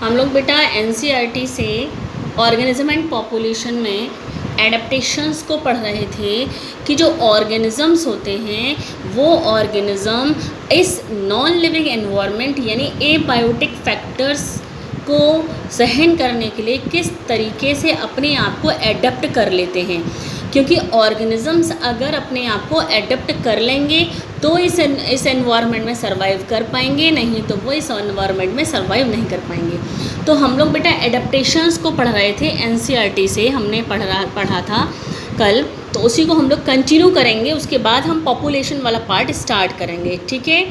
हम लोग बेटा एनसीईआरटी से ऑर्गेनिज्म एंड पॉपुलेशन में एडेप्टेशंस को पढ़ रहे थे कि जो ऑर्गेनिजम्स होते हैं वो ऑर्गेनिज़म इस नॉन लिविंग एनवायरनमेंट यानी एबायोटिक फैक्टर्स को सहन करने के लिए किस तरीके से अपने आप को एडप्ट कर लेते हैं। क्योंकि ऑर्गेनिजम्स अगर अपने आप को एडप्ट कर लेंगे तो इस एनवायरनमेंट में सर्वाइव कर पाएंगे, नहीं तो वो इस एनवायरनमेंट में सर्वाइव नहीं कर पाएंगे। तो हम लोग बेटा एडेप्टेशंस को पढ़ रहे थे एनसीईआरटी से, हमने पढ़ा था कल, तो उसी को हम लोग कंटिन्यू करेंगे। उसके बाद हम पॉपुलेशन वाला पार्ट स्टार्ट करेंगे, ठीक है।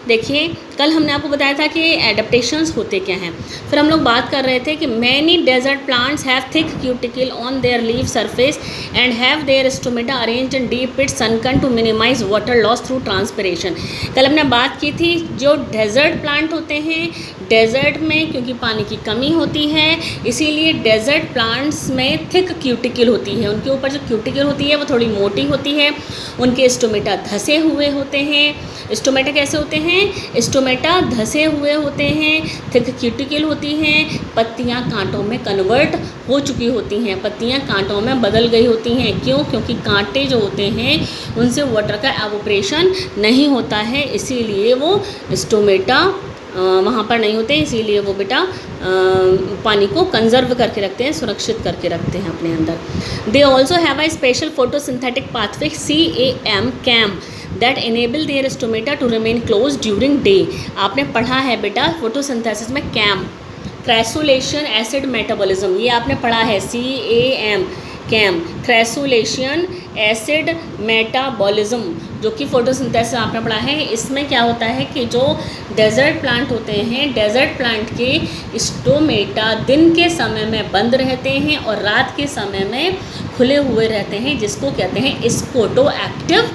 देखिए कल हमने आपको बताया था कि एडेप्टेशंस होते क्या हैं। फिर हम लोग बात कर रहे थे कि many desert plants have thick cuticle on their leaf surface and have their stomata arranged in deep pit sunken to minimise water loss through transpiration. कल हमने बात की थी जो डेजर्ट प्लांट होते हैं, डेजर्ट में क्योंकि पानी की कमी होती है इसीलिए डेजर्ट प्लांट्स में थिक क्यूटिकल होती है, उनके ऊपर जो क्यूटिकल होती है वो थोड़ी मोटी होती है, उनके स्टोमेटा धसे हुए होते हैं। स्टोमेटा कैसे होते हैं? स्टोमेटा धसे हुए होते हैं, थिक क्यूटिकल होती हैं, पत्तियां कांटों में कन्वर्ट हो चुकी होती हैं, पत्तियां कांटों में बदल गई होती हैं। क्यों? क्योंकि कांटे जो होते हैं उनसे वाटर का एवोपरेशन नहीं होता है, इसीलिए वो स्टोमेटा वहाँ पर नहीं होते, इसीलिए वो बेटा पानी को कंजर्व करके रखते हैं, सुरक्षित करके रखते हैं अपने अंदर। They also have a special photosynthetic pathway CAM that enable their stomata to remain close during day. आपने पढ़ा है बेटा फोटोसिंथेसिस में कैम, क्रेसुलेशन एसिड मेटाबॉलिज्म, ये आपने पढ़ा है कैम, क्रेसुलेशन एसिड मेटाबॉलिज्म, जो कि फोटोसिंथेसिस आपने पढ़ा है। इसमें क्या होता है कि जो डेजर्ट प्लांट होते हैं, डेजर्ट प्लांट के स्टोमेटा दिन के समय में बंद रहते हैं और रात के समय में खुले हुए रहते हैं, जिसको कहते हैं स्कोटो एक्टिव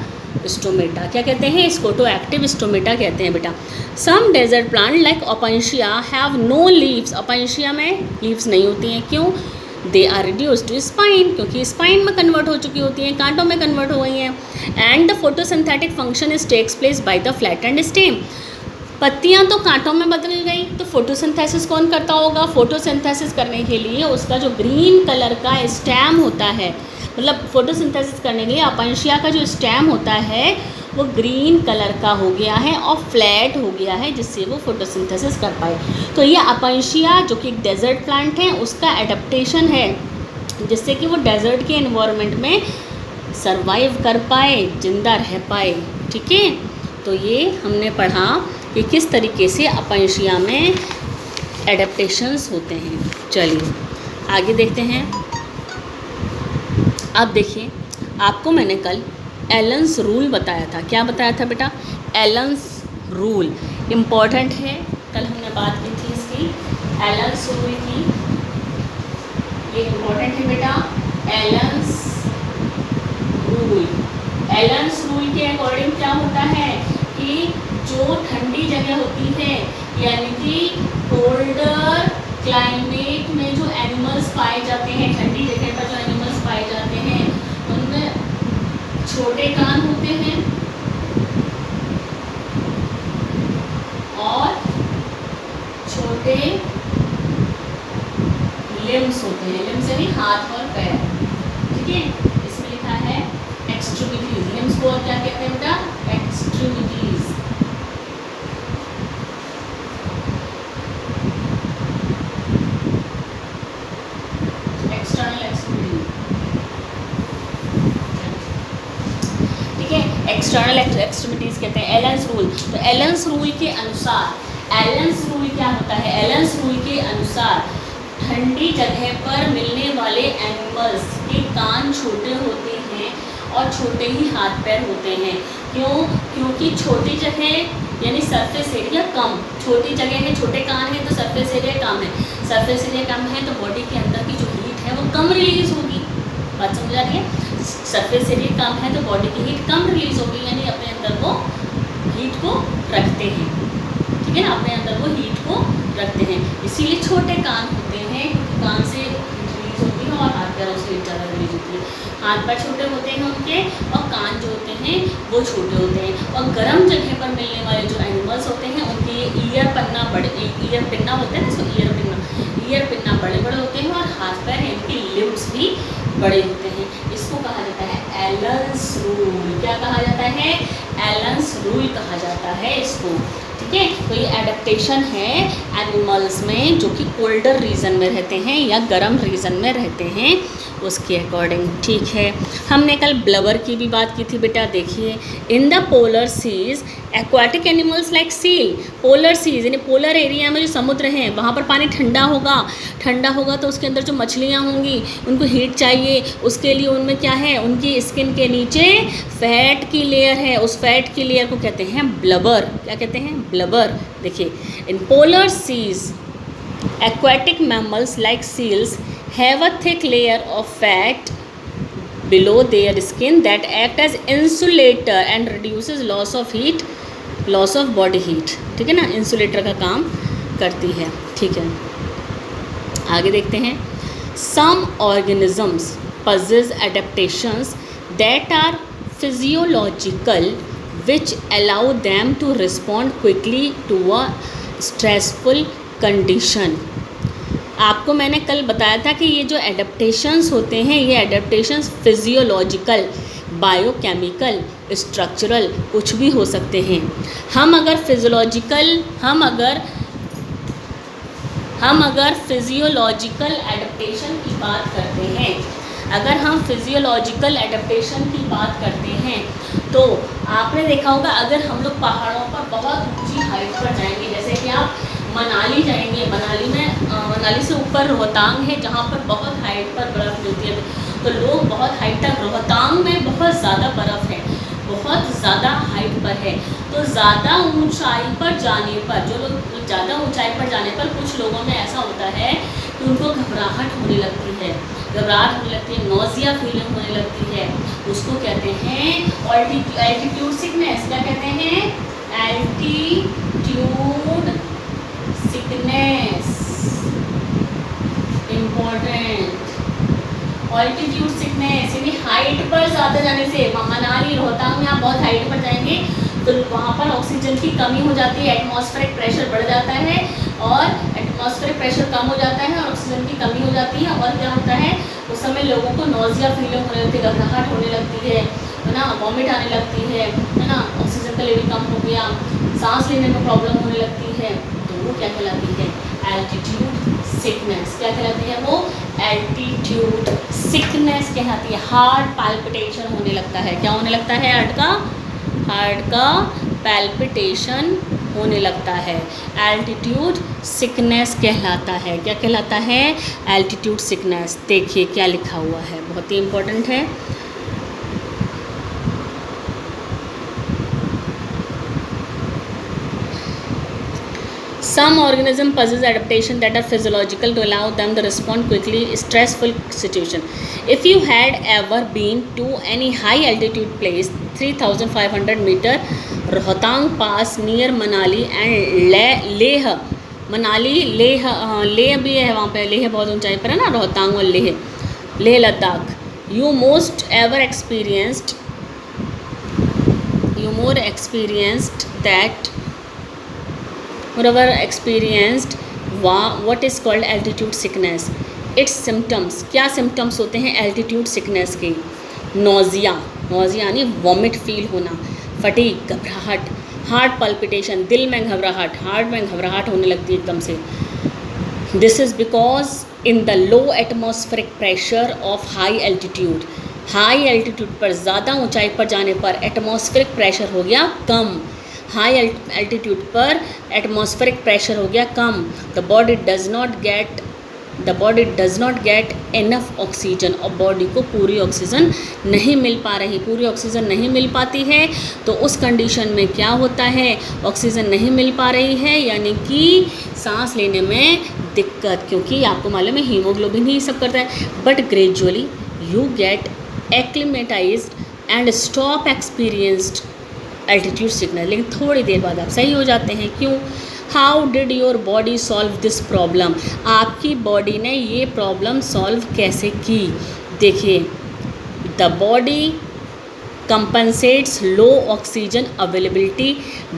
स्टोमेटा। क्या कहते हैं? स्कोटो एक्टिव स्टोमेटा कहते हैं बेटा। Some desert plant like opuntia have no leaves, opuntia में लीव्स नहीं होती हैं। क्यों? They are reduced to spine, क्योंकि स्पाइन में कन्वर्ट हो चुकी होती हैं, कांटों में कन्वर्ट हो गई हैं। And the photosynthetic function is takes place by the flattened stem. पत्तियां तो कांटों में बदल गई, तो फोटोसिंथेसिस कौन करता होगा? फोटोसिंथेसिस करने के लिए उसका जो ग्रीन कलर का स्टेम होता है, मतलब फोटोसिंथेसिस करने के लिए अपेंशिया का जो स्टेम होता है वो ग्रीन कलर का हो गया है और फ्लैट हो गया है, जिससे वो फोटोसिंथेसिस कर पाए। तो ये अपेंशिया जो कि एक डेजर्ट प्लांट है उसका एडेप्टेशन है, जिससे कि वो डेजर्ट के एनवायरनमेंट में सरवाइव कर पाए, जिंदा रह पाए, ठीक है। तो ये हमने पढ़ा कि किस तरीके से अपेंशिया में एडेप्टेशंस होते हैं। चलिए आगे देखते हैं। अब देखिए आपको मैंने कल एलन्स रूल बताया था। क्या बताया था बेटा? एलन्स रूल इम्पॉर्टेंट है, कल हमने बात की थी इसकी, एलन्स रूल की। ये इम्पॉर्टेंट है बेटा, एलन्स रूल। एलन्स रूल के अकॉर्डिंग क्या होता है कि जो ठंडी जगह होती है यानी कि कोल्डर क्लाइमेट में जो एनिमल्स पाए जाते हैं, ठंडी जगह पर जो एनिमल्स पाए जाते हैं उनमें छोटे कान होते हैं और छोटे लिम्स होते हैं, लिम्स यानी हाथ और पैर, ठीक है। इसमें लिखा है एक्सट्रीमिटीज, लिम्स को और क्या कहते हैं बेटा? एक्सट्रीमिटीज। एक्सटर्नल एक्सट्रीमिटीज़ कहते हैं। एलन्स रूल, तो एलन्स रूल के अनुसार, एलन्स रूल क्या होता है? एलन्स रूल के अनुसार ठंडी जगह पर मिलने वाले एनिमल्स के कान छोटे होते हैं और छोटे ही हाथ पैर होते हैं। क्यों? क्योंकि छोटी जगह यानी सरफेस एरिया कम, छोटी जगह है, छोटे कान है तो सरफेस एरिया कम है, सरफेस एरिया कम है तो बॉडी के अंदर की जो हीट है वो कम रिलीज होगी। बात समझ आ रही है? सरफेस एरिया कम है तो बॉडी की हीट कम रिलीज होगी, यानी अपने अंदर वो हीट को रखते हैं, ठीक है ना, अपने अंदर वो हीट को रखते हैं। इसीलिए छोटे कान होते हैं, क्योंकि कान से हीट रिलीज होती है और हाथ पैरों से हीट ज़्यादा रिलीज होती है। हाथ पैर छोटे होते हैं उनके और कान जो होते हैं वो छोटे होते हैं। और गर्म जगह पर मिलने वाले जो एनिमल्स होते हैं उनके ईयर पिन्ना बोलते हैं ना, इसको ईयर पिन्ना, ईयर पिन्ना बड़े बड़े होते हैं और हाथ पैर इनके लिम्स भी बड़े होते हैं। इसको कहा जाता है एलन्स रूल। क्या कहा जाता है? एलन्स रूल कहा जाता है इसको। ठीक है, तो ये एडेप्टेशन है एनिमल्स में जो कि कोल्डर रीजन में रहते हैं या गर्म रीजन में रहते हैं, उसके अकॉर्डिंग। ठीक है, हमने कल ब्लबर की भी बात की थी बेटा। देखिए, in the polar seas aquatic animals like seal, polar seas यानी पोलर एरिया में जो समुद्र हैं वहाँ पर पानी ठंडा होगा तो उसके अंदर जो मछलियाँ होंगी उनको हीट चाहिए, उसके लिए उनमें क्या है, उनकी स्किन के नीचे फैट की लेयर है, उस फैट की लेयर को कहते हैं ब्लबर। क्या कहते हैं? ब्लबर। देखिए, in polar seas aquatic mammals like seals have a thick layer of fat below their skin that act as insulator and reduces loss of body heat। ठीक है ना, इंसुलेटर का काम करती है। ठीक है, आगे देखते हैं। some organisms possess adaptations that are physiological which allow them to respond quickly to a stressful condition. आपको मैंने कल बताया था कि ये जो एडेप्टेशंस होते हैं, ये एडेप्टेशंस फिजियोलॉजिकल, बायोकेमिकल, स्ट्रक्चरल कुछ भी हो सकते हैं। हम अगर फिजियोलॉजिकल एडेप्टेशन की बात करते हैं, अगर हम फिजियोलॉजिकल एडेप्टेशन की बात करते हैं तो आपने देखा होगा, अगर हम लोग पहाड़ों पर बहुत ऊंची हाइट पर जाएंगे, जैसे कि आप मनाली जाएंगे, मनाली से ऊपर रोहतांग है जहाँ पर बहुत हाइट पर बर्फ़ मिलती है, तो लोग बहुत हाइट तक, रोहतांग में बहुत ज़्यादा बर्फ़ है, बहुत ज़्यादा हाइट पर है, तो ज़्यादा ऊंचाई पर जाने पर, जो लोग ज़्यादा ऊंचाई पर जाने पर कुछ लोगों में ऐसा होता है कि उनको घबराहट होने लगती है, नोज़िया फीलिंग होने लगती है। उसको कहते हैं एल्टीट्यूड सिकनेस। क्या कहते हैं? Altitude sickness. Important, altitude sickness यानी हाइट पर ज़्यादा जाने से। मनाली, रोहतांग में आप बहुत हाइट पर जाएंगे तो वहाँ पर ऑक्सीजन की कमी हो जाती है, एटमॉस्फेरिक प्रेशर बढ़ जाता है और एटमॉस्फेरिक प्रेशर कम हो जाता है और ऑक्सीजन की कमी हो जाती है, और क्या होता है उस समय लोगों को नोज़िया फीलिंग होने लगती है, घबराहट होने लगती है ना, वॉमिट आने लगती है ना, ऑक्सीजन का लेवल कम हो गया, सांस लेने में प्रॉब्लम होने लगती है, तो वो क्या कहलाती है? Altitude sickness. क्या कहलाती है वो? एल्टीट्यूड सिकनेस कहलाती है। हार्ट पैल्पिटेशन होने लगता है। क्या होने लगता है? हार्ट का पैल्पिटेशन होने लगता है, एल्टीट्यूड सिकनेस कहलाता है। क्या कहलाता है? Altitude sickness. देखिए क्या लिखा हुआ है, बहुत ही इम्पोर्टेंट है। Some organisms possess adaptation that are physiological to allow them to respond quickly in stressful situation. If you had ever been to any high altitude place, 3,500 meter, Rohtang Pass near Manali and Leh, Manali Leh भी है वहाँ पे, लेह बहुत ऊंचाई पर है ना, रोहतांग और Leh Ladakh. You more experienced that whoever experienced what is called altitude sickness, its symptoms। क्या symptoms होते हैं altitude sickness के? नोज़िया यानी वॉमिट फील होना, फटीग घबराहट, हार्ट पल्पिटेशन दिल में घबराहट, हार्ट में घबराहट होने लगती है एकदम से। This is because in the low atmospheric pressure of high altitude पर, ज़्यादा ऊंचाई पर जाने पर एटमॉस्फेरिक प्रेशर हो गया कम, हाई एल्टीट्यूड पर एटमॉस्फेरिक प्रेशर हो गया कम। The body does not get enough oxygen, और बॉडी को पूरी ऑक्सीजन नहीं मिल पाती है। तो उस कंडीशन में क्या होता है? ऑक्सीजन नहीं मिल पा रही है यानी कि सांस लेने में दिक्कत, क्योंकि आपको मालूम है हीमोग्लोबिन ही सब करता है। But gradually you get acclimatized and stop experienced altitude sickness, लेकिन थोड़ी देर बाद आप सही हो जाते हैं। क्यों? How did your body solve this problem? आपकी बॉडी ने ये प्रॉब्लम सॉल्व कैसे की? देखिए, the body compensates low oxygen availability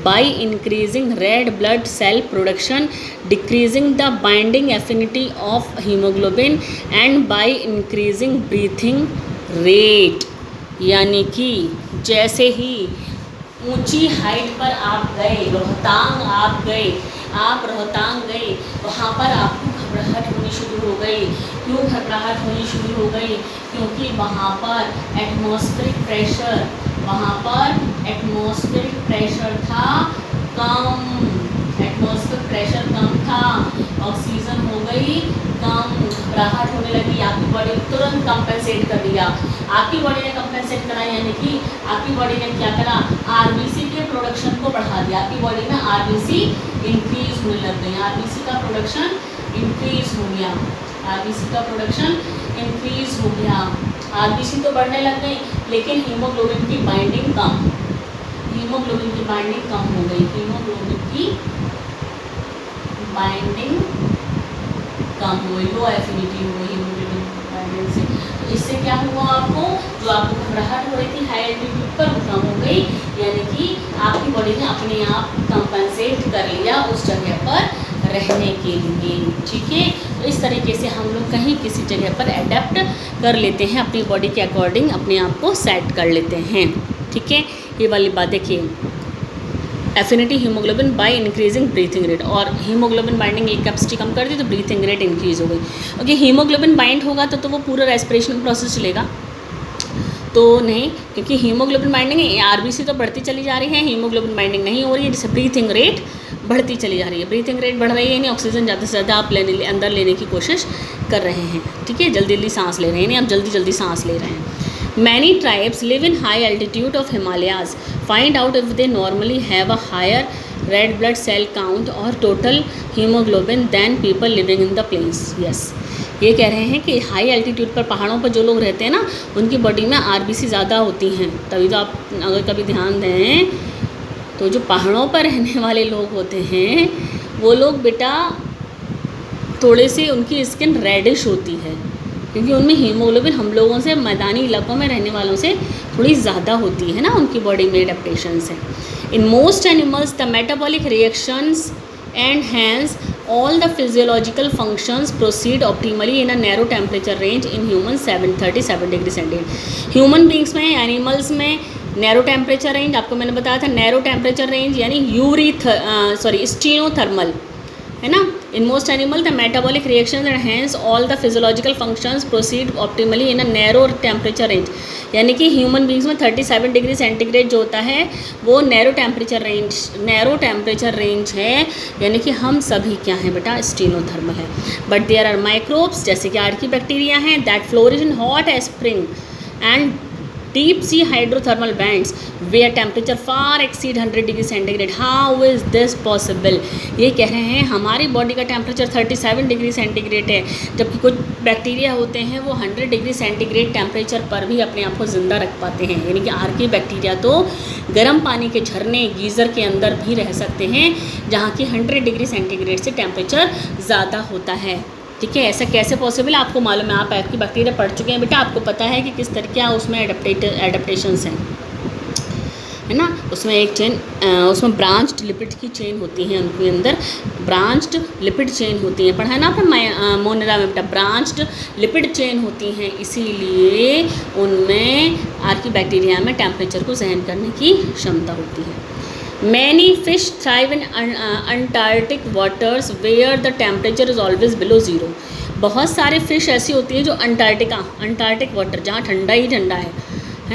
by increasing red blood cell production, decreasing the binding affinity of hemoglobin and by increasing breathing rate। यानी कि जैसे ही ऊंची हाइट पर आप गए, आप रोहतांग गए, वहाँ पर आपको घबराहट होनी शुरू हो गई। क्यों घबराहट होनी शुरू हो गई? क्योंकि वहाँ पर एटमॉस्फेरिक प्रेशर था कम, ऑक्सीजन हो गई कम, घबराहट होने लगी। आपकी बॉडी तुरंत कंपेंसेट कर दिया, आपकी बॉडी ने कंपेंसेट करा, यानी कि आपकी बॉडी ने क्या करा? आरबीसी के प्रोडक्शन को बढ़ा दिया। आपकी बॉडी में आरबीसी इंक्रीज होने लग गई, आरबीसी का प्रोडक्शन इंक्रीज हो गया, आरबीसी तो बढ़ने लग गई, लेकिन हीमोग्लोबिन की बाइंडिंग कम हो गई, लो एफिनिटी हो गई हीमोग्लोबिन बाइंडिंग से। तो इससे क्या हुआ? आपको जो आपको घबराहट हो रही थी हाई एल्टीट्यूड पर, वो कम हो गई, यानी कि आपकी बॉडी ने अपने आप कंपनसेट कर लिया उस जगह पर रहने के लिए। ठीक है, तो इस तरीके से हम लोग कहीं किसी जगह पर एडेप्ट कर लेते हैं, अपनी बॉडी के अकॉर्डिंग अपने आप को सेट कर लेते हैं। ठीक है, ये वाली बात देखिए, affinity haemoglobin by increasing breathing rate, और हीमोग्लोबिन बाइंडिंग की कैपेसिटी कम कर दी तो ब्रीथिंग रेट इंक्रीज हो गई। ओके, हीमोग्लोबिन बाइंड होगा तो वो पूरा रेस्पिरेशन प्रोसेस चलेगा तो नहीं, क्योंकि हीमोग्लोबिन बाइंडिंग आरबीसी तो बढ़ती चली जा रही है, हीमोग्लोबिन बाइंडिंग नहीं हो रही है, जिससे ब्रीथिंग रेट बढ़ती चली जा रही है। ब्रीथिंग रेट बढ़ रही है, यानी ऑक्सीजन ज़्यादा से ज़्यादा आप अंदर लेने की कोशिश कर रहे हैं। ठीक है, जल्दी सांस ले रहे हैं, यानी आप जल्दी सांस ले रहे हैं। Many tribes live in high altitude of Himalayas. Find out if they normally have a higher red blood cell count or total hemoglobin than people living in the plains. Yes. ये कह रहे हैं कि हाई एल्टीट्यूड पर, पहाड़ों पर जो लोग रहते हैं ना, उनकी बॉडी में आरबीसी ज़्यादा होती हैं। तभी तो आप अगर कभी ध्यान दें तो जो पहाड़ों पर रहने वाले लोग होते हैं वो लोग बेटा थोड़े से उनकी स्किन रेडिश होती है, क्योंकि उनमें हीमोग्लोबिन हम लोगों से, मैदानी इलाकों में रहने वालों से थोड़ी ज़्यादा होती है ना, उनकी बॉडी में एडेप्टेशंस है। In most animals the metabolic reactions and hence all the physiological functions proceed optimally in a narrow temperature range in human 737 degree centigrade. Human beings में, एनिमल्स में नैरो टेम्परेचर रेंज, आपको मैंने बताया था narrow temperature range यानी stenothermal है ना। In most animal the metabolic reactions and hence all the physiological functions proceed optimally in a narrow temperature range, यानी कि ह्यूमन बींग्स में 37 डिग्री सेंटीग्रेड जो होता है वो नैरो टेम्परेचर रेंज है, यानी कि हम सभी क्या हैं बेटा? स्टीनोथर्मल है। बट देयर आर माइक्रोब्स, जैसे कि आर्की बैक्टीरिया हैं, that flourish in hot as spring and deep sea hydrothermal bands where temperature far exceed 100 degree centigrade. How is this possible? ये कह रहे हैं हमारी बॉडी का टेम्परेचर 37 डिग्री सेंटीग्रेड है, जबकि कुछ बैक्टीरिया होते हैं वो 100 डिग्री सेंटीग्रेड टेम्परेचर पर भी अपने आप को ज़िंदा रख पाते हैं। यानी कि आर्की बैक्टीरिया तो गर्म पानी के झरने, गीज़र के अंदर भी रह सकते हैं, जहाँ की 100 डिग्री सेंटीग्रेड से टेम्परेचर ज़्यादा होता है। ठीक है, ऐसा कैसे पॉसिबल है? आपको मालूम है, आप आपकी बैक्टीरिया पढ़ चुके हैं बेटा, आपको पता है कि किस तरह क्या उसमें एडेप्टेशंस हैं, है ना। उसमें एक चेन, उसमें ब्रांच्ड लिपिड की चेन होती है, उनके अंदर ब्रांच्ड लिपिड चेन होती है, पढ़ा है ना आपने मोनेरा में बेटा, ब्रांच्ड लिपिड चेन होती हैं, इसीलिए उनमें आर्की बैक्टीरिया में टेम्परेचर को सहन करने की क्षमता होती है। Many fish thrive in Antarctic waters where the temperature is always below zero. बहुत सारे फिश ऐसी होती है जो अंटार्कटिक वाटर, जहाँ ठंडा ही ठंडा है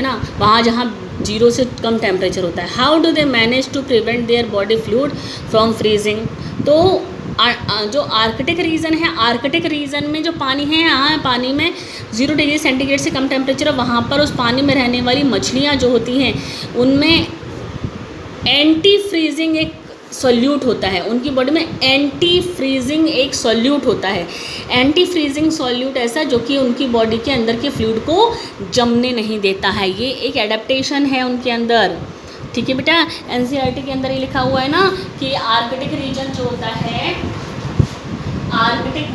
ना, वहाँ जहाँ 0 से कम टेम्परेचर होता है। How do they manage to prevent their body fluid from freezing? तो जो आर्कटिक रीजन में जो पानी है, यहाँ पानी में 0 डिग्री सेंटीग्रेड से कम टेम्परेचर है, वहाँ पर उस पानी में रहने वाली मछलियाँ जो होती हैं उनमें एंटी फ्रीजिंग एक सॉल्यूट होता है, उनकी बॉडी में एंटी फ्रीजिंग एक सॉल्यूट होता है। एंटी फ्रीजिंग सॉल्यूट ऐसा जो कि उनकी बॉडी के अंदर के फ्लूइड को जमने नहीं देता है, ये एक एडेप्टेशन है उनके अंदर। ठीक है बेटा, एनसीईआरटी के अंदर ये लिखा हुआ है ना कि आर्कटिक रीजन जो होता है, आर्कटिक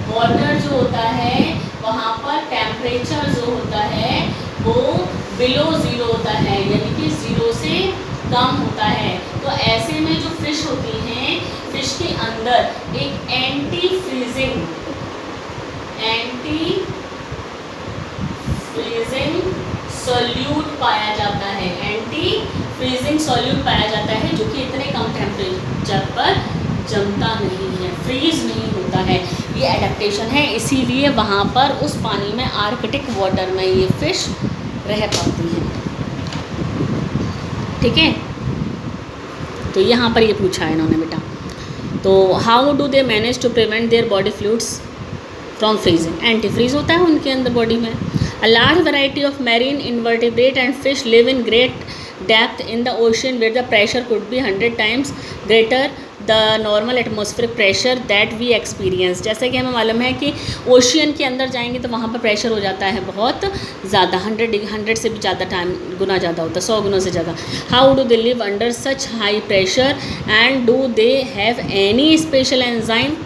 वाटर जो होता है, वहाँ पर टेम्परेचर जो होता है वो बिलो ज़ीरो होता है, यानी कि ज़ीरो से कम होता है। तो ऐसे में जो फिश होती हैं, फिश के अंदर एक एंटी फ्रीजिंग सॉल्यूट पाया जाता है, एंटी फ्रीजिंग सॉल्यूट पाया जाता है, जो कि इतने कम टेम्परेचर पर जमता नहीं है, फ्रीज नहीं होता है। ये एडेप्टेशन है, इसीलिए वहाँ पर उस पानी में, आर्कटिक वाटर में ये फिश रह पाती हैं। ठीक है, तो यहाँ पर ये पूछा है इन्होंने बेटा। तो how do they manage to prevent their body fluids from freezing? Antifreeze होता है उनके अंदर बॉडी में। A large variety of marine invertebrate and fish live in great depth in the ocean where the pressure could be 100 times greater the normal atmospheric pressure that we experience। जैसे कि हमें मालूम है कि ओशियन के अंदर जाएंगे तो वहाँ पर प्रेशर हो जाता है बहुत ज़्यादा, 100 से भी ज़्यादा टाइम गुना ज़्यादा होता है, 100 गुना से ज़्यादा। How do they live under such high pressure and do they have any special enzyme?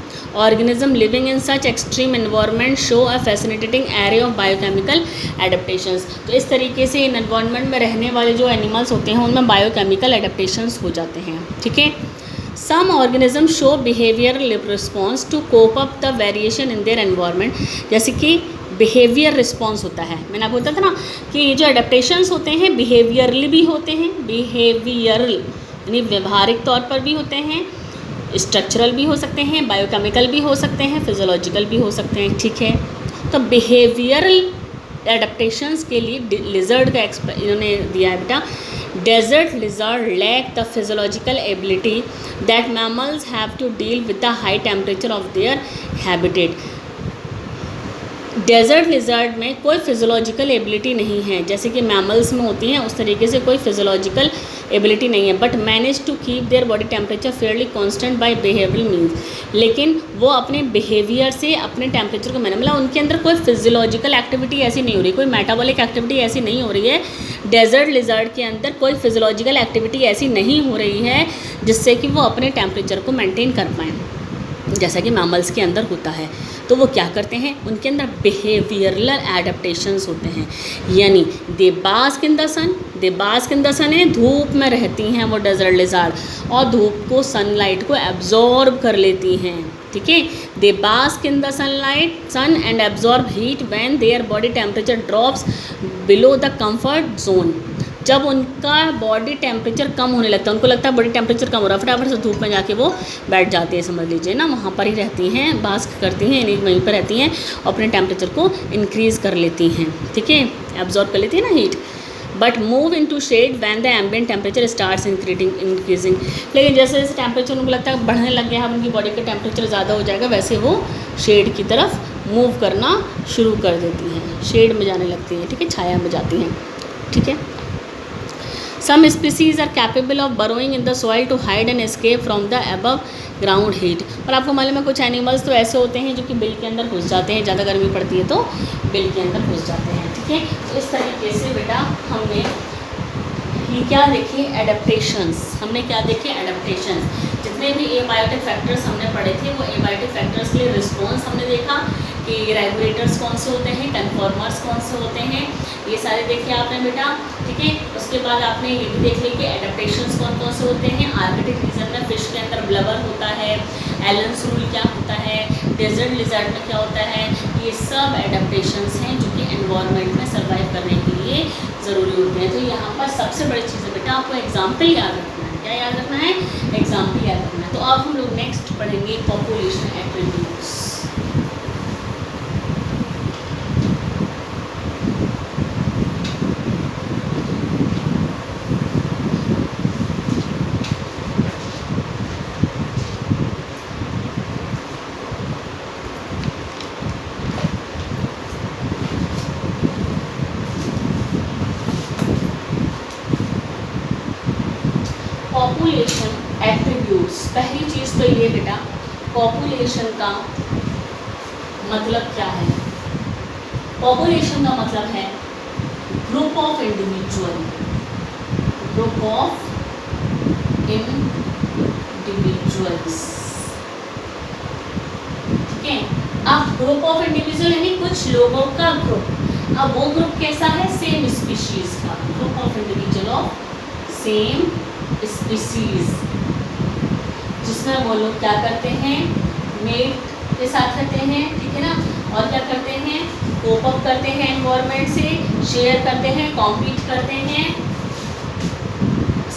Organism living in such extreme environment show a fascinating array of biochemical adaptations। तो इस तरीके से इन एनवायरनमेंट में रहने वाले जो एनिमल्स होते हैं उनमें बायोकेमिकल एडेप्टेशंस हो जाते हैं। ठीक है, some organism show behavioural response to cope up the variation in their environment. जैसे कि बिहेवियर रिस्पॉन्स होता है, मैंने आपको बताया था ना कि जो एडेप्टेशंस होते हैं बिहेवियरली भी होते हैं, बिहेवियरल यानी व्यवहारिक तौर पर भी होते हैं, स्ट्रक्चरल भी हो सकते हैं, बायोकेमिकल भी हो सकते हैं, फिजियोलॉजिकल भी हो सकते हैं। ठीक है, तो बिहेवियरल एडेप्टेशंस के लिए लिजर्ड का इन्होंने दिया है बेटा। Desert lizard lack the physiological ability that mammals have to deal with the high temperature of their habitat. Desert lizard में कोई फिजियोलॉजिकल एबिलिटी नहीं है, जैसे कि मैमल्स में होती हैं उस तरीके से कोई फिजियोलॉजिकल एबिलिटी नहीं है, but manage to keep their body temperature fairly constant by behavioural means. लेकिन वो अपने बिहेवियर से अपने टेम्परेचर को मैंने मतलब उनके अंदर कोई फिजियोलॉजिकल एक्टिविटी ऐसी नहीं हो रही, कोई मेटाबॉलिक एक्टिविटी ऐसी नहीं हो रही है, डेजर्ट लिजर्ड के अंदर कोई फिजियोलॉजिकल एक्टिविटी ऐसी नहीं हो रही है जिससे कि वो अपने टेम्परेचर को मेंटेन कर पाएँ, जैसा कि मैमल्स के अंदर होता है। तो वो क्या करते हैं, उनके अंदर बिहेवियरल एडेप्टेशंस होते हैं, यानी they bask in the sun, they bask in the sun है धूप में रहती हैं वो डेजर्ट लिजर्ड और धूप को सनलाइट को एब्जॉर्ब कर लेती हैं। ठीक है, they bask in the sun and absorb heat when their body temperature drops below the comfort zone. जब उनका बॉडी टेम्परेचर कम होने लगता है, उनको लगता है बॉडी टेम्परेचर कम हो रहा है, फटाफट से धूप में जाके वो बैठ जाती है, समझ लीजिए ना, वहाँ पर ही रहती हैं, बास्क करती हैं, यानी वहीं पर रहती हैं और अपने टेम्परेचर को इंक्रीज़ कर लेती हैं। ठीक है, एब्जॉर्ब कर लेती है ना heat. But move in to shade when the ambient temperature starts increasing. लेकिन जैसे जैसे टेम्परेचर उनको लगता है बढ़ने लग गया है, उनकी बॉडी का टेम्परेचर ज़्यादा हो जाएगा, वैसे वो शेड की तरफ मूव करना शुरू कर देती हैं, शेड में जाने लगती हैं। ठीक है, छाया में जाती हैं। ठीक है, some species are capable of burrowing in the soil to hide and escape from the above ground heat. और आपको मालूम है कुछ एनिमल्स तो ऐसे होते हैं जो कि बिल के अंदर घुस जाते हैं, ज़्यादा गर्मी पड़ती है तो बिल के अंदर घुस जाते हैं। ठीक है, तो इस तरीके से बेटा हमने ये क्या देखे, एडेप्टेशंस। हमने क्या देखे, एडेप्टेशंस। जितने भी एबायोटिक फैक्टर्स हमने पढ़े थे वो एबायोटिक फैक्टर्स के लिए रिस्पॉन्स हमने देखा कि रेगुलेटर्स कौन से होते हैं, कन्फॉर्मर्स कौन से होते हैं, ये सारे देखे आपने बेटा। ठीक है, उसके बाद आपने ये भी देख लिया कि एडेप्टेशंस कौन कौन से होते हैं। आर्कटिक रीजन में फिश के अंदर ब्लबर होता है, एलन्स रूल क्या होता है, डेजर्ट लिजर्ड में क्या होता है, ये सब एडेप्टेशंस हैं जो कि एनवायरनमेंट में सर्वाइव करने के लिए ज़रूरी होते हैं। तो यहाँ पर सबसे बड़ी चीज़ है बेटा आपको एग्जाम्पल याद रखना है। क्या याद रखना है, एग्जाम्पल याद रखना है। तो अब हम लोग नेक्स्ट पढ़ेंगे पॉपुलेशन एट्रीब्यूट्स। पॉपुलेशन एट्रीब्यूट्स, पहली चीज़ तो ये बेटा पॉपुलेशन का मतलब क्या है। पॉपुलेशन का मतलब है group of individual, group of individuals. ठीक है, अब ग्रुप ऑफ इंडिविजुअल यानी कुछ लोगों का ग्रुप। अब वो ग्रुप कैसा है, सेम स्पीशीज का, group of individual of same species, जिसमें वो लोग क्या करते हैं, मेट के साथ रहते हैं, ठीक है ना, और क्या करते हैं, कोप अप करते हैं एनवायरनमेंट से, शेयर करते हैं, कॉम्पीट करते हैं,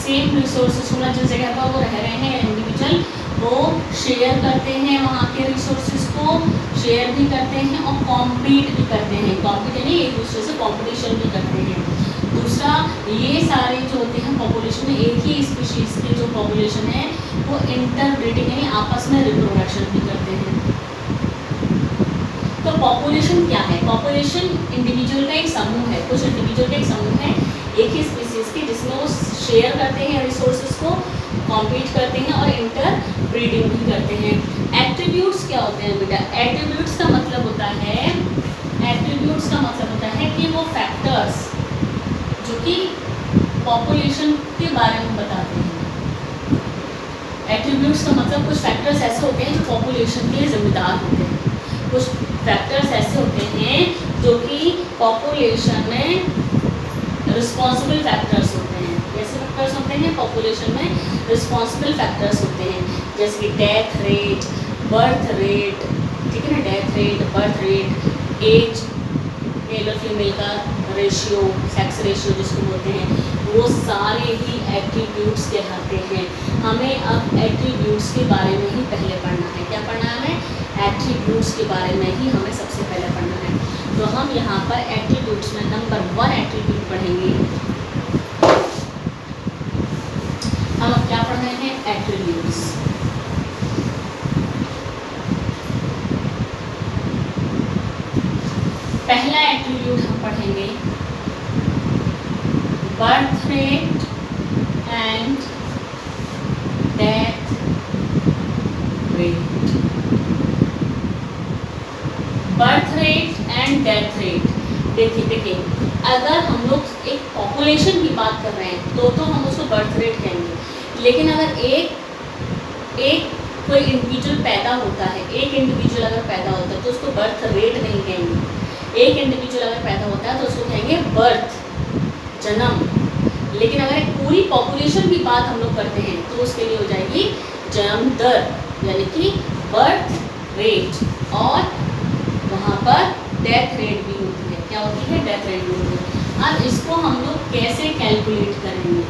सेम रिसोर्सेज मतलब जिस जगह पर वो रह रहे हैं इंडिविजुअल, वो शेयर करते हैं वहाँ के रिसोर्सेज को, शेयर भी करते हैं और कॉम्पीट भी करते हैं, कॉम्पीट यानी एक दूसरे से कॉम्पिटिशन भी करते हैं। दूसरा, ये सारे जो होते हैं पॉपुलेशन में, एक ही स्पीशीज़ की जो पॉपुलेशन है वो इंटरब्रीडिंग यानी आपस में रिप्रोडक्शन भी करते हैं। तो पॉपुलेशन क्या है, पॉपुलेशन इंडिविजुअल का एक समूह है, कुछ इंडिविजुअल का एक समूह है एक ही स्पीशीज़ की, जिसमें वो शेयर करते हैं रिसोर्सेज को, कॉम्पीट करते हैं और इंटर ब्रीडिंग भी करते हैं। एट्रीब्यूट्स क्या होते हैं बेटा, एट्रीब्यूट्स का मतलब होता है, एट्रीब्यूट्स का मतलब होता है कि वो फैक्टर्स जो कि पॉपुलेशन के बारे में बताते हैं। एट्रीब्यूट्स का मतलब कुछ फैक्टर्स ऐसे होते हैं जो पॉपुलेशन के जिम्मेदार होते हैं, कुछ फैक्टर्स ऐसे होते हैं जो कि पॉपुलेशन में रिस्पॉन्सिबल फैक्टर्स होते हैं। कैसे फैक्टर्स होते हैं, पॉपुलेशन में रिस्पॉन्सिबल फैक्टर्स होते हैं, जैसे कि डेथ रेट, बर्थ रेट, ठीक है ना, death rate, birth rate, age, male और फीमेल का रेशियो, सेक्स रेशियो जिसको बोलते हैं, वो सारे ही एट्रीब्यूट्स कहलाते हैं। हमें अब एट्रीब्यूट्स के बारे में ही पहले पढ़ना है। क्या पढ़ना है हमें, एट्रीब्यूट्स के बारे में ही हमें सबसे पहले पढ़ना है। तो हम यहाँ पर एट्रीब्यूट्स में नंबर 1 एट्रीब्यूट पढ़ेंगे। हम अब क्या पढ़ रहे हैं, एट्रीब्यूट्स। पहला एट्रीब्यूट हम पढ़ेंगे birth rate and death rate. Birth rate and death rate, देखिए अगर हम लोग एक पॉपुलेशन की बात कर रहे हैं तो हम उसको बर्थ रेट कहेंगे, लेकिन अगर एक कोई इंडिविजुअल पैदा होता है, एक इंडिविजुअल अगर पैदा होता है तो उसको बर्थ रेट नहीं कहेंगे। एक इंडिविजुअल अगर पैदा होता है तो उसको कहेंगे बर्थ, जन्म। लेकिन अगर एक पूरी पॉपुलेशन की बात हम लोग करते हैं तो उसके लिए हो जाएगी जन्म दर, यानी कि बर्थ रेट, और वहाँ पर डेथ रेट भी होती है। क्या होती है, डेथ रेट भी होती है। अब इसको हम लोग कैसे कैलकुलेट करेंगे,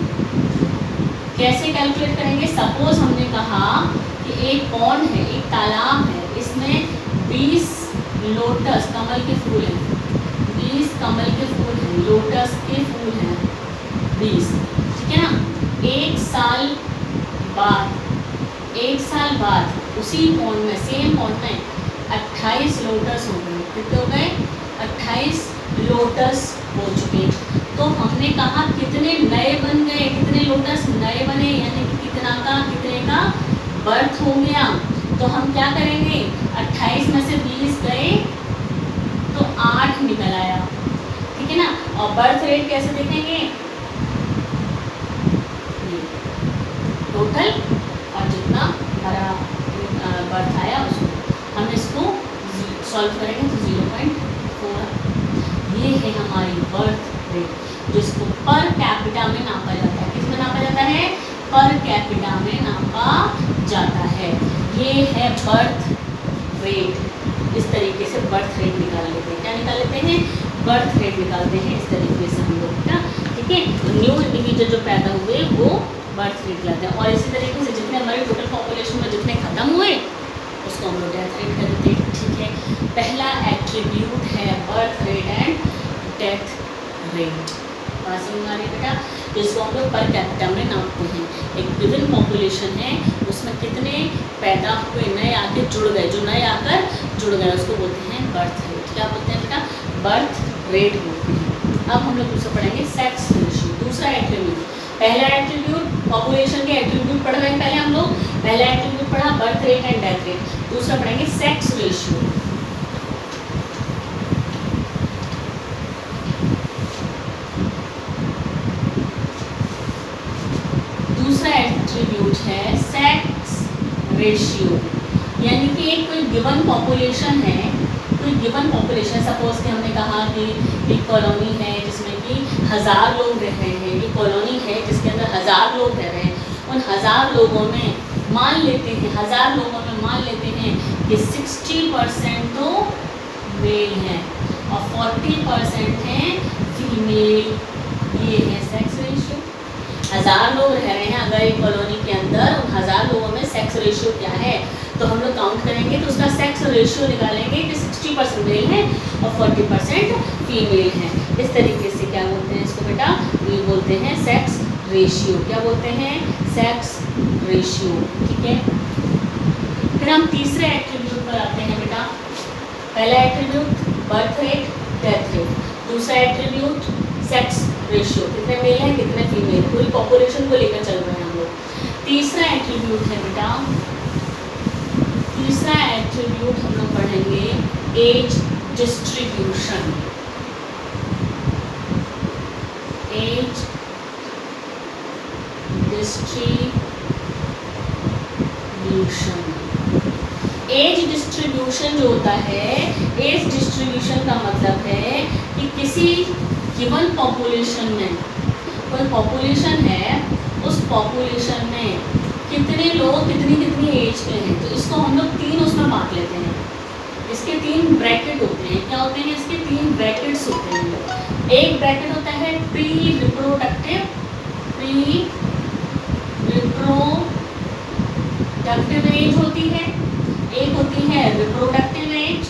कैसे कैलकुलेट करेंगे, सपोज हमने कहा कि एक पॉन्ड है, एक तालाब है, इसमें 20 लोटस कमल के फूल हैं, 20 कमल के फूल हैं, लोटस के फूल हैं 20, ठीक है ना। एक साल बाद उसी पॉन्ड में, सेम पॉन्ड में 28 लोटस हो गए। कितने हो गए, 28 लोटस हो चुके। तो हमने कहा कितने नए बन गए, कितने लोटस नए बने, यानी कि कितने का बर्थ हो गया। तो हम क्या करेंगे, 28 में से 20 गए तो 8 निकल आया, ठीक है ना। और बर्थ रेट कैसे देखेंगे, टोटल और जितना हमारा बर्थ आया उसको हम इसको सॉल्व करेंगे तो 0.4। ये है हमारी बर्थ रेट, जिसको पर कैपिटा में नापा जाता है। किसमें नापा जाता है, पर कैपिटा में नापा जाता है। ये है बर्थ रेट। इस तरीके से बर्थ रेट निकाल लेते हैं। क्या निकाल लेते हैं, बर्थ रेट निकालते हैं इस तरीके से हम लोग ना, ठीक है। न्यू इंडिविजुअल जो पैदा हुए वो बर्थ रेट लाते हैं, और इसी तरीके से जितने हमारे टोटल पॉपुलेशन में जितने खत्म हुए उसको हम लोग डेथ रेट कर देते हैं, ठीक है। पहला एट्रीब्यूट है birth rate and death rate. बात समझ आ रही है बेटा, जिसको हम लोग पर कैपिटा में नापते हैं। एक विभिन्न पॉपुलेशन है, उसमें कितने पैदा हुए, नए आके जुड़ गए, जो नए आकर जुड़ गए उसको बोलते हैं बर्थ रेट। क्या बोलते हैं बेटा, बर्थ रेट बोलते हैं। अब हम लोग दूसरा पढ़ेंगे सेक्स रेशियो, दूसरा एट्रीब्यूट। पहला एट्रीब्यूट पॉपुलेशन के एट्रीब्यूट पढ़ रहे हैं पहले हम लोग, पहला एट्रीब्यूट पढ़ा birth rate and death rate. दूसरा पढ़ेंगे सेक्स रेशियो। दूसरा एट्रीब्यूट है सेक्स रेशियो, यानी कि एक कोई गिवन पॉपुलेशन है तो कोई गिवन पॉपुलेशन, सपोज कि हमने कहा कि एक कॉलोनी है जिसमें कि 1000 लोग रह रहे हैं, ये कॉलोनी है जिसके अंदर 1000 लोग रह रहे हैं, उन 1000 लोगों में मान लेते हैं 1000 लोगों में मान लेते हैं कि 60% तो मेल हैं और 40% हैं फीमेल। ये है सेक्स रेशियो। 1000 लोग रह रहे हैं अगर एक कॉलोनी के अंदर, उन 1000 लोगों में सेक्स रेशियो क्या है, तो हम लोग काउंट करेंगे तो उसका सेक्स रेशियो निकालेंगे कि 60% मेल है और 40% फीमेल हैं। इस तरीके से क्या बोलते हैं इसको बेटा, ये बोलते हैं सेक्स रेशियो। क्या बोलते हैं? Sex ratio. ठीक है, फिर हम तीसरे एट्रीब्यूट पर आते हैं बेटा। पहला attribute birth rate, death rate. दूसरा एट्रीब्यूट सेक्स रेशियो, कितने मेल हैं कितने फीमेल, पूरी पॉपुलेशन को लेकर चल रहे हैं हम लोग। तीसरा एट्रीब्यूट है बेटा, तीसरा एट्रीब्यूट हम लोग पढ़ेंगे age distribution. Age distribution. Age distribution जो होता है, एज डिस्ट्रीब्यूशन का मतलब है कि किसी गिवन पॉपुलेशन में, कोई पॉपुलेशन है, उस पॉपुलेशन में कितने लोग कितनी कितनी एज के हैं, तो इसको हम लोग 3 उसमें बांट लेते हैं। इसके 3 ब्रैकेट होते हैं। क्या होते हैं इसके? 3 ब्रैकेट्स होते हैं। एक ब्रैकेट होता है pre reproductive, pre reproductive age होती है, एक होती है रिप्रोडक्टिव एज,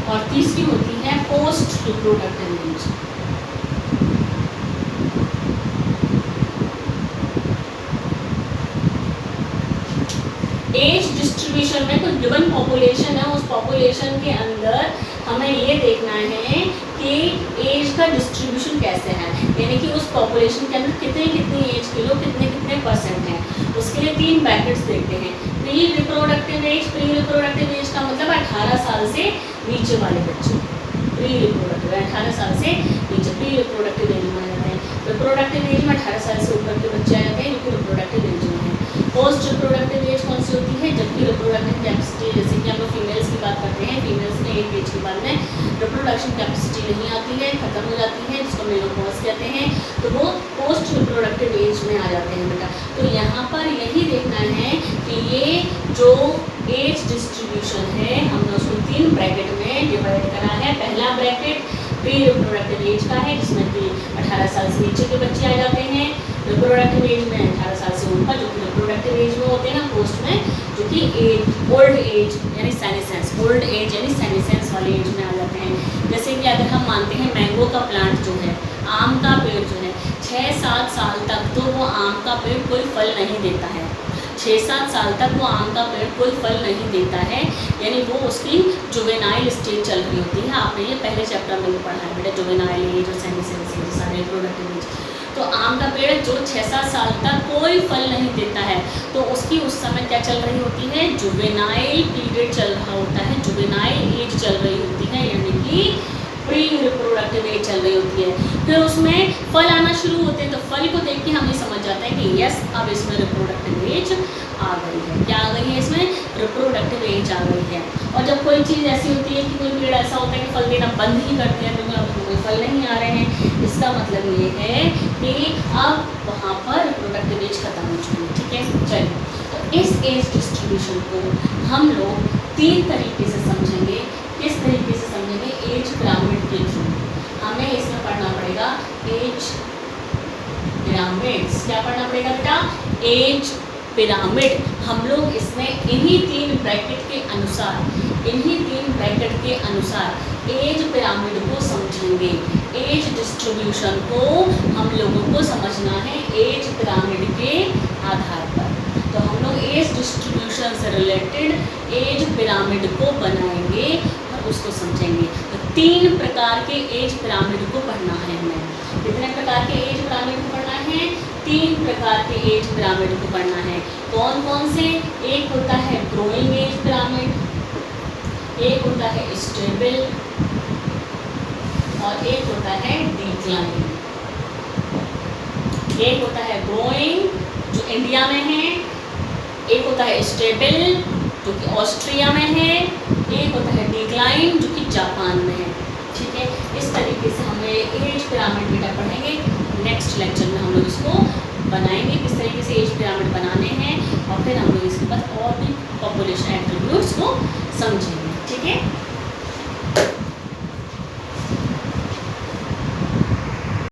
और तीसरी होती है post reproductive age. Age distribution में कोई गिवन पॉपुलेशन है, उस पॉपुलेशन के अंदर हमें ये देखना है कि एज का डिस्ट्रीब्यूशन कैसे है, यानी कि उस पॉपुलेशन के अंदर कितने कितनी एज के लोग कितने कितने परसेंट हैं। उसके लिए 3 ब्रैकेट्स देखते हैं। Pre reproductive age, pre reproductive age का मतलब 18 साल से नीचे वाले बच्चे। प्री रिप्रोडक्टिव 18 साल से नीचे, प्री रिप्रोडक्टिव एज में आ जाते हैं। रिप्रोडक्टिव एज में 18 साल से ऊपर के बच्चे आ जाते हैं जो कि रिप्रोडक्टिव एज में है। पोस्ट रिप्रोडक्टिव एज कौन सी होती है? जबकि रिप्रोडक्टिव कैपेसिटी, जैसे कि हम लोग फीमेल्स की बात करते हैं, फीमेल्स में एक एज के बाद में रिप्रोडक्शन कैपेसिटी नहीं आती है, खत्म हो जाती है, जिसको मेनोपॉज कहते हैं, तो वो पोस्ट रिप्रोडक्टिव एज में आ जाते हैं बेटा। तो यहाँ पर यही देखना है कि ये जो एज डिस्ट्रीब्यूशन है हमने उसको 3 ब्रैकेट में डिवाइड करा है। पहला ब्रैकेट प्री रिप्रोडक्टिव एज का है जिसमें कि 18 साल से नीचे के बच्चे आ जाते हैं। रिप्रोडक्टिव एज में 18 साल से ऊपर जो कि रिप्रोडक्टिव एज में होते हैं ना, पोस्ट में जो कि ओल्ड एज यानी सेनेसेंस, ओल्ड एज यानी सेनेसेंस वाले एज में आ जाते हैं। जैसे कि अगर हम मानते हैं मैंगो का प्लांट जो है, आम का पेड़ जो है, 6-7 साल तक तो वो आम का पेड़ कोई फल नहीं देता है। 6-7 साल तक वो आम का पेड़ कोई फल नहीं देता है, यानी वो उसकी जुवेनाइल स्टेज चल रही होती है। आपने ये पहले चैप्टर में भी पढ़ा है बेटा, जुवेनाइल एज और सेनेसेंस एज, सारे रिप्रोडक्टिव एज। तो आम का पेड़ जो 6-7 साल तक कोई फल नहीं देता है, तो उसकी उस समय क्या चल रही होती है? जुवेनाइल पीरियड चल रहा होता है, जुवेनाइल एज चल रही होती है, यानी कि प्री रिप्रोडक्टिव एज चल रही होती है। फिर उसमें फल आना शुरू होते हैं, तो फल को देख के हम ये समझ जाते हैं कि यस अब इसमें रिप्रोडक्टिव एज आ गई है। क्या आ गई है? इसमें रिप्रोडक्टिव एज आ गई है। और जब कोई चीज़ ऐसी होती है कि कोई पेड़ ऐसा होता है कि फल देना बंद ही करते हैं, क्योंकि अब कोई फल नहीं आ रहे हैं, इसका मतलब ये है कि अब वहाँ पर रिप्रोडक्टिव एज खत्म हो चुकी है। ठीक है, चलिए, तो इस एज डिस्ट्रीब्यूशन को हम लोग 3 तरीके से समझेंगे। किस तरीके से समझेंगे? एज पिरामिड के थ्रू। हमें इसमें पढ़ना पड़ेगा एज पिरामिड्स। क्या पढ़ना पड़ेगा बेटा? Age pyramid. हम लोग इसमें इन्हीं 3 ब्रैकेट के अनुसार, इन्हीं 3 ब्रैकेट के अनुसार एज पिरामिड को समझेंगे। एज डिस्ट्रीब्यूशन को हम लोगों को समझना है एज पिरामिड के आधार पर। तो हम लोग एज डिस्ट्रीब्यूशन से रिलेटेड एज पिरामिड को बनाएंगे और उसको समझेंगे। तो 3 प्रकार के एज पिरामिड को पढ़ना है हमें। कितने प्रकार के एज पिरामिड को पढ़ना है? 3 प्रकार के एज पिरामिड को पढ़ना है। कौन कौन से? एक होता है ग्रोइंग एज पिरामिड, एक होता है स्टेबल, और एक होता है डिक्लाइन। एक होता है ग्रोइंग जो इंडिया में है, एक होता है स्टेबल जो कि ऑस्ट्रिया में है, एक होता है डिक्लाइन जो कि जापान में है। ठीक है, इस तरीके से हम एज पिरामिड बेटा पढ़ेंगे। नेक्स्ट लेक्चर में हम लोग इसको बनाएंगे, किस तरीके से एज पिरामिड बनाने हैं, और फिर हम लोग इसके बाद और भी पॉपुलेशन एट्रीब्यूट्स को समझेंगे। ठीक है।